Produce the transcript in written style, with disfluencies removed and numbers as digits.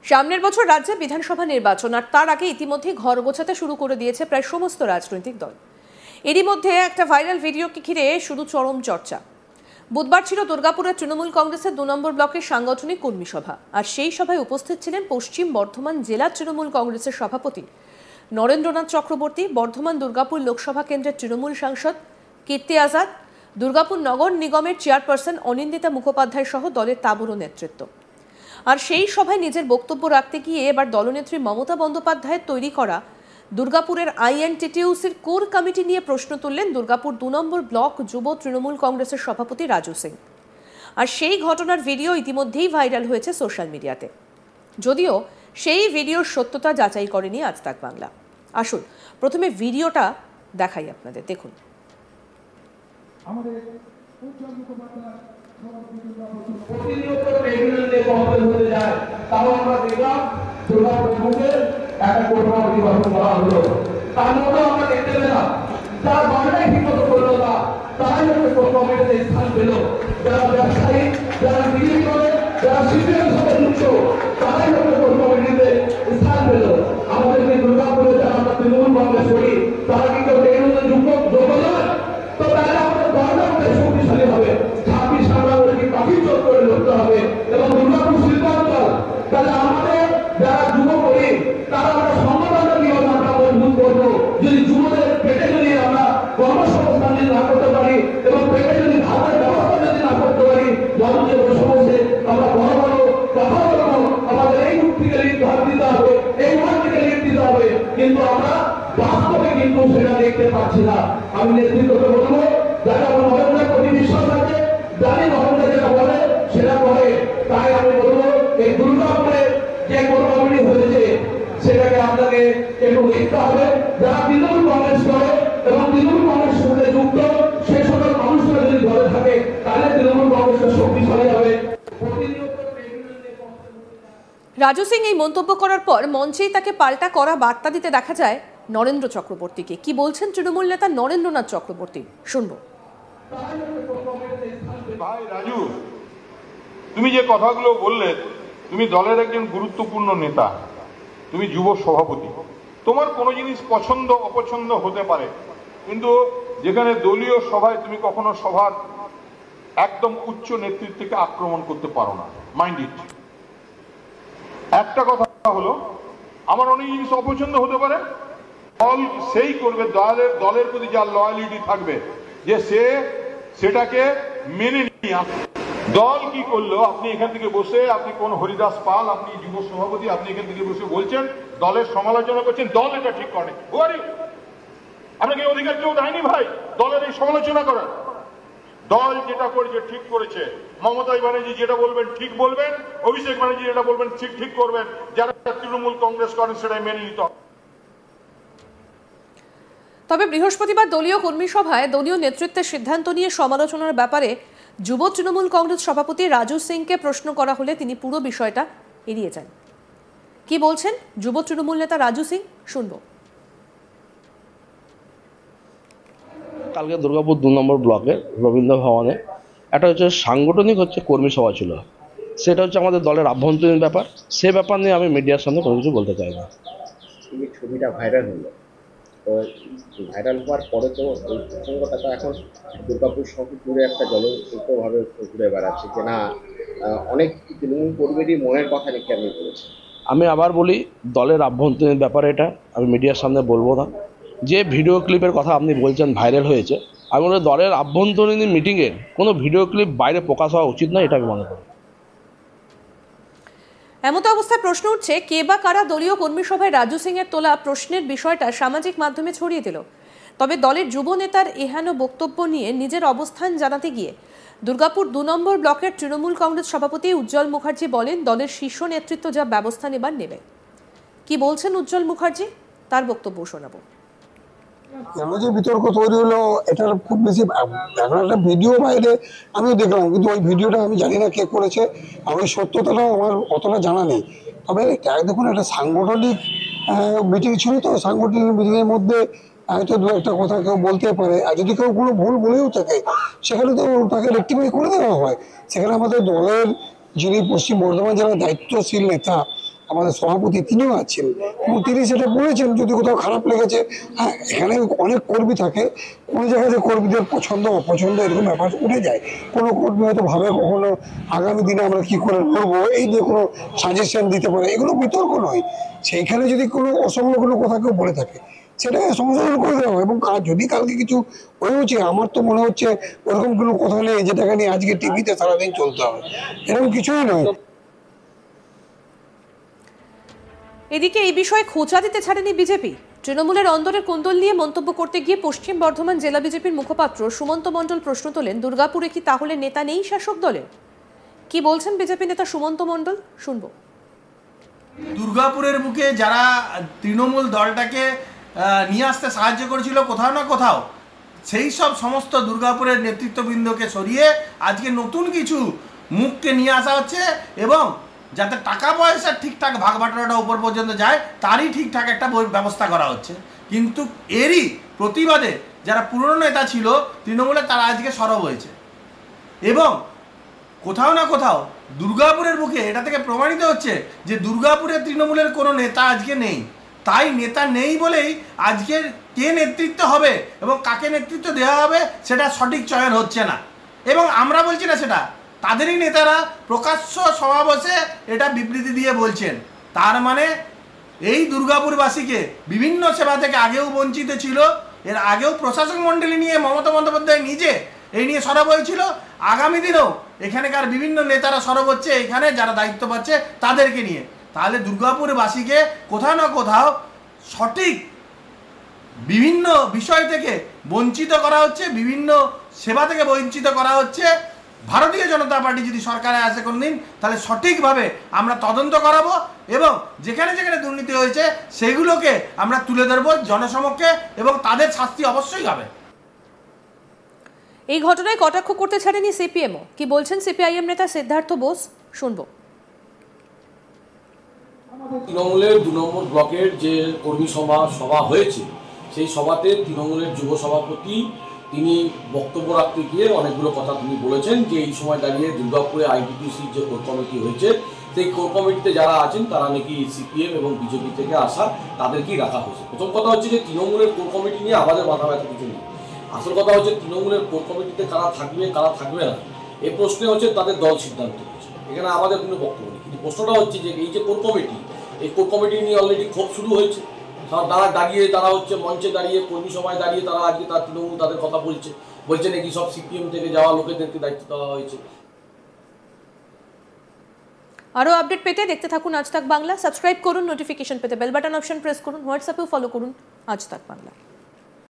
সামনের বছর রাজ্যে বিধানসভা নির্বাচন, আর তার আগে ইতিমধ্যে ঘর গোছাতে শুরু করে দিয়েছে প্রায় সমস্ত রাজনৈতিক দল। এরই মধ্যে একটা ভাইরাল ভিডিওকে ঘিরে শুরু চরম চর্চা। বুধবার ছিল দুর্গাপুরের তৃণমূল কংগ্রেসের 2 নম্বর ব্লকের সাংগঠনিক কর্মী সভা, আর সেই সভায় উপস্থিত ছিলেন পশ্চিম বর্ধমান জেলা তৃণমূল কংগ্রেসের সভাপতি নরেন্দ্রনাথ চক্রবর্তী, বর্ধমান দুর্গাপুর লোকসভা কেন্দ্রের তৃণমূল সাংসদ কীর্তি আজাদ, দুর্গাপুর নগর নিগমের চেয়ারপারসন অনিন্দিতা মুখোপাধ্যায় সহ দলের তাবড়ো নেতৃত্ব। আর সেই সভায় নিজের বক্তব্য রাখতে গিয়ে এবার দলনেত্রী মমতা বন্দ্যোপাধ্যায়ের তৈরি করা দুর্গাপুরের আইএনটিটিউসির কোর কমিটি নিয়ে প্রশ্ন তুললেন দুর্গাপুর 2 নম্বর ব্লক যুব তৃণমূল কংগ্রেসের সভাপতি রাজু সিং। আর সেই ঘটনার ভিডিও ইতিমধ্যেই ভাইরাল হয়েছে সোশ্যাল মিডিয়াতে, যদিও সেই ভিডিওর সত্যতা যাচাই করেনি আজ তাক বাংলা। আসুন প্রথমে ভিডিওটা দেখাই আপনাদের, দেখুন। কিন্তু আমরা বাস্তবে কিন্তু সেটা দেখতে পাচ্ছি না। আমি নেতৃত্বকে বলবো, যারা নরেন্দ্রের প্রতি বিশ্বাস আছে, জানি নরেন্দ্র যেটা বলে সেটা করে, তাই আমি বলবো এই দুর্গাপুরে যে কোন কমিটি হয়েছে সেটাকে আপনাকে একটু দেখতে হবে। যারা তৃণমূল কংগ্রেস করে এবং তৃণমূল কংগ্রেসের সাথে যুক্ত সেই সকল মানুষরা যদি ঘরে থাকে তাহলে তৃণমূল কংগ্রেসের শক্তিশালী হবে। রাজু সিং এই মন্তব্য করার পর মঞ্চেই তাকে পাল্টা করা বার্তা দিতে দেখা যায় নরেন্দ্র চক্রবর্তীকে। কি বলছেন তৃণমূল নেতা নরেন্দ্রনাথ চক্রবর্তী, শুনবো। ভাই রাজু, তুমি যে কথাগুলো বললে, তুমি দলের একজন গুরুত্বপূর্ণ নেতা, তুমি যুব সভাপতি, তোমার কোনো জিনিস পছন্দ অপছন্দ হতে পারে, কিন্তু যেখানে দলীয় সভায় তুমি কখনো সভার একদম উচ্চ নেতৃত্বকে আক্রমণ করতে পারো না। Mind it. একটা কথা হলো, আমার অনেক জিনিস অপছন্দ হতে পারে, দল সেই করবে, দলের প্রতি যার লয়ালিটি থাকবে যে সে সেটাকে মেনে নিয়ে আসবে। দল কি করলো, আপনি এখান থেকে বসে, আপনি কোন হরিদাস পাল, আপনি যুব সভাপতি, আপনি এখান থেকে বসে বলছেন দলের সমালোচনা করছেন, দল এটা ঠিক করে। আপনাকে অধিকার কেউ দেয়নি ভাই দলের এই সমালোচনা করার। দল যেটা করেছে ঠিক করেছে। মমতা ব্যানার্জি যেটা বলবেন ঠিক বলবেন, অভিষেক ব্যানার্জি যেটা বলবেন ঠিক করবেন। যারা তৃণমূল কংগ্রেস করেন সেটাই মেনে নিতে হবে। তবে বৃহস্পতিবার দলীয় কর্মী সভায় দলীয় নেতৃত্বের সিদ্ধান্ত নিয়ে সমালোচনার ব্যাপারে যুব তৃণমূল কংগ্রেস সভাপতি রাজু সিংকে প্রশ্ন করা হলে তিনি পুরো বিষয়টা এড়িয়ে যান। কি বলছেন যুব তৃণমূল নেতা রাজু সিং, শুনবো। কালকে দুর্গাপুর 2 নম্বর ব্লকের রবীন্দ্র ভবনে একটা সাংগঠনিক কর্মী সভা ছিল। সেটা আমাদের দলের আভ্যন্তরীণ ব্যাপার। সে ব্যাপার নিয়ে আমি মিডিয়ার সামনে কোনো কিছু বলতে চাই না। এই ছবিটা ভাইরাল হলো, তো ভাইরাল হওয়ার পরে তো ওই প্রসঙ্গটা তো এখন দুর্গাপুর শহর জুড়ে একটা জনপ্রিয়ভাবে ঘুরে বেড়াচ্ছে যে না, অনেক তৃণমূল কর্মীরই মনের কথা নাকি আমি বলেছি। আমি আবার বলি, দলের আভ্যন্তরীণ ব্যাপার এটা, আমি মিডিয়ার সামনে বলবো না। যে ভিডিও ক্লিপের কথা আপনি বলছেন ভাইরাল হয়েছে, আমি বলি দলের আভ্যন্তরীণ মিটিংয়ের কোনো ভিডিও ক্লিপ বাইরে প্রকাশ হওয়া উচিত নয়, এটা আমি মনে করি। এমতো অবস্থায় প্রশ্ন উঠছে, কে বা কারা দলীয় কর্মী সভায় রাজু সিং এর তোলা প্রশ্নের বিষয়টা সামাজিক মাধ্যমে ছড়িয়ে দিল। তবে দলের যুব নেতার এহেন বক্তব্য নিয়ে নিজের অবস্থান জানাতে গিয়ে দুর্গাপুর 2 নম্বর ব্লকের তৃণমূল কংগ্রেস সভাপতি উজ্জ্বল মুখার্জি বলেন দলের শীর্ষ নেতৃত্ব যা ব্যবস্থা নেবার নেবে। কি বলছেন উজ্জ্বল মুখার্জি, তার বক্তব্য শোনাবো। কেন যে বিতর্ক তৈরি হলো, এটার খুব বেশি এখন একটা ভিডিও বাইরে আমিও দেখলাম, কিন্তু ওই ভিডিওটা আমি জানি না কে করেছে, আমি সত্যতাটাও আমার অতটা জানা নেই। তবে দেখুন, একটা সাংগঠনিক মিটিং ছিল, তো সাংগঠনিক মিটিংয়ের মধ্যে হয়তো দু একটা কথা কেউ বলতে পারে, আর যদি কেউ কোনো ভুল বলেও থাকে সেখানে তো তাকে রেক্টিফাই করে দেওয়া হয়। সেখানে আমাদের দলের যিনি পশ্চিম বর্ধমান জেলার দায়িত্বশীল নেতা আমাদের সভাপতি তিনিও আছেন এবং তিনি সেটা বলেছেন। যদি কোথাও খারাপ লেগেছে, হ্যাঁ, এখানে অনেক কর্মী থাকে, কোনো জায়গাতে কর্মীদের পছন্দ অপছন্দ এরকম ব্যাপার উঠে যায়। কোনো কর্মী হয়তো ভাবে কখনো আগামী দিনে আমরা কি করে করবো এই নিয়ে কোনো সাজেশন দিতে পারে, এগুলো বিতর্ক নয়। সেইখানে যদি কোনো অসংলগ্ন কোনো কথা কেউ বলে থাকে সেটাকে সংশোধন করে দেওয়া হয়। এবং যদি কালকে কিছু হয়েছে, আমার তো মনে হচ্ছে ওরকম কোনো কথা নেই যেটাকে নিয়ে আজকে টিভিতে সারাদিন চলতে হবে, এরকম কিছুই নয়। এদিকে এই বিষয়ে খোঁচা দিতে ছাড়েনি বিজেপি। তৃণমূলের অন্দরের কোন্দল নিয়ে মন্তব্য করতে গিয়ে পশ্চিম বর্ধমান জেলা বিজেপির মুখপাত্র সুমন্ত মণ্ডল প্রশ্ন তোলেন, দুর্গাপুরে কি তাহলে নেতা নেই শাসক দলের? কি বলছেন বিজেপি নেতা সুমন্ত মণ্ডল, শুনবো। দুর্গাপুরের বুকে যারা তৃণমূল দলটাকে নিয়ে আসতে সাহায্য করেছিল কোথাও না কোথাও, সেই সব সমস্ত দুর্গাপুরের নেতৃত্ববৃন্দকে সরিয়ে আজকে নতুন কিছু মুখকে নিয়ে আসা হচ্ছে এবং যাতে টাকা পয়সার ঠিকঠাক ভাগ বাটোয়ারাটা উপর পর্যন্ত যায় তারই ঠিকঠাক একটা ব্যবস্থা করা হচ্ছে। কিন্তু এরই প্রতিবাদে যারা পুরনো নেতা ছিল তৃণমূলের, তারা আজকে সরব হয়েছে এবং কোথাও না কোথাও দুর্গাপুরের বুকে এটা থেকে প্রমাণিত হচ্ছে যে দুর্গাপুরের তৃণমূলের কোনো নেতা আজকে নেই। তাই নেতা নেই বলেই আজকের কে নেতৃত্ব হবে এবং কাকে নেতৃত্ব দেওয়া হবে সেটা সঠিক চয়ন হচ্ছে না। এবং আমরা বলছি না, সেটা তাদেরই নেতারা প্রকাশ্য সমাবেশে এটা বিবৃতি দিয়ে বলছেন। তার মানে এই দুর্গাপুরবাসীকে বিভিন্ন সেবা থেকে আগেও বঞ্চিত ছিল, এর আগেও প্রশাসক মণ্ডলী নিয়ে মমতা বন্দ্যোপাধ্যায় নিজে এই নিয়ে সরব হয়েছিল, আগামী দিনেও এখানকার বিভিন্ন নেতারা সরব হচ্ছে এখানে যারা দায়িত্ব পাচ্ছে তাদেরকে নিয়ে। তাহলে দুর্গাপুরবাসীকে কোথাও না কোথাও সঠিক বিভিন্ন বিষয় থেকে বঞ্চিত করা হচ্ছে, বিভিন্ন সেবা থেকে বঞ্চিত করা হচ্ছে। ভারতীয় জনতা পার্টি যদি সরকারে আসে কোনদিন, তাহলে সঠিকভাবে আমরা তদন্ত করাবো এবং যেখানে যেখানে দুর্নীতি হয়েছে সেগুলোকে আমরা তুলে ধরবো জনসমক্ষে এবং তাদের শাস্তি অবশ্যই হবে। এই ঘটনায় কটাক্ষ করতে ছাড়েনি সিপিএমও। কি বলছেন সিপিআইএম নেতা সিদ্ধার্থ বোস, শুনবো। তৃণমূলের 2 নম্বর ব্লকের যে কর্মী সভা হয়েছে, সেই সভাতে তৃণমূলের যুব সভাপতি তিনি বক্তব্য রাখতে গিয়ে অনেকগুলো কথা তিনি বলেছেন যে এই সময় দাঁড়িয়ে দুর্গাপুরে আইটিটিসির যে কোর কমিটি হয়েছে, সেই কোর কমিটিতে যারা আছেন তারা নাকি সিপিএম এবং বিজেপি থেকে আসা, তাদেরকেই রাখা হয়েছে। প্রথম কথা হচ্ছে যে তৃণমূলের কোর কমিটি নিয়ে আমাদের মাথা ব্যথা কিছু নেই। আসল কথা হচ্ছে তৃণমূলের কোর কমিটিতে কারা থাকবে কারা থাকবে না, এই প্রশ্নে হচ্ছে তাদের দল সিদ্ধান্ত হচ্ছে, এখানে আমাদের কোনো বক্তব্য নেই। কিন্তু প্রশ্নটা হচ্ছে যে এই যে কোর কমিটি, এই কোর কমিটি নিয়ে অলরেডি ক্ষোভ শুরু হয়েছে। তারা দাঁড়িয়ে, তারা হচ্ছে মঞ্চে দাঁড়িয়ে, কর্মী সভায় দাঁড়িয়ে তারা আজকে তার তৃণমূল তাদের কথা বলছে নাকি সব সিপিএম থেকে যাওয়া লোকেদেরকে দায়িত্ব দেওয়া হয়েছে। আরও আপডেট পেতে দেখতে থাকুন আজ তাক বাংলা। সাবস্ক্রাইব করুন, নোটিফিকেশন পেতে বেল বাটন অপশন প্রেস করুন, হোয়াটসঅ্যাপেও ফলো করুন আজ তাক বাংলা।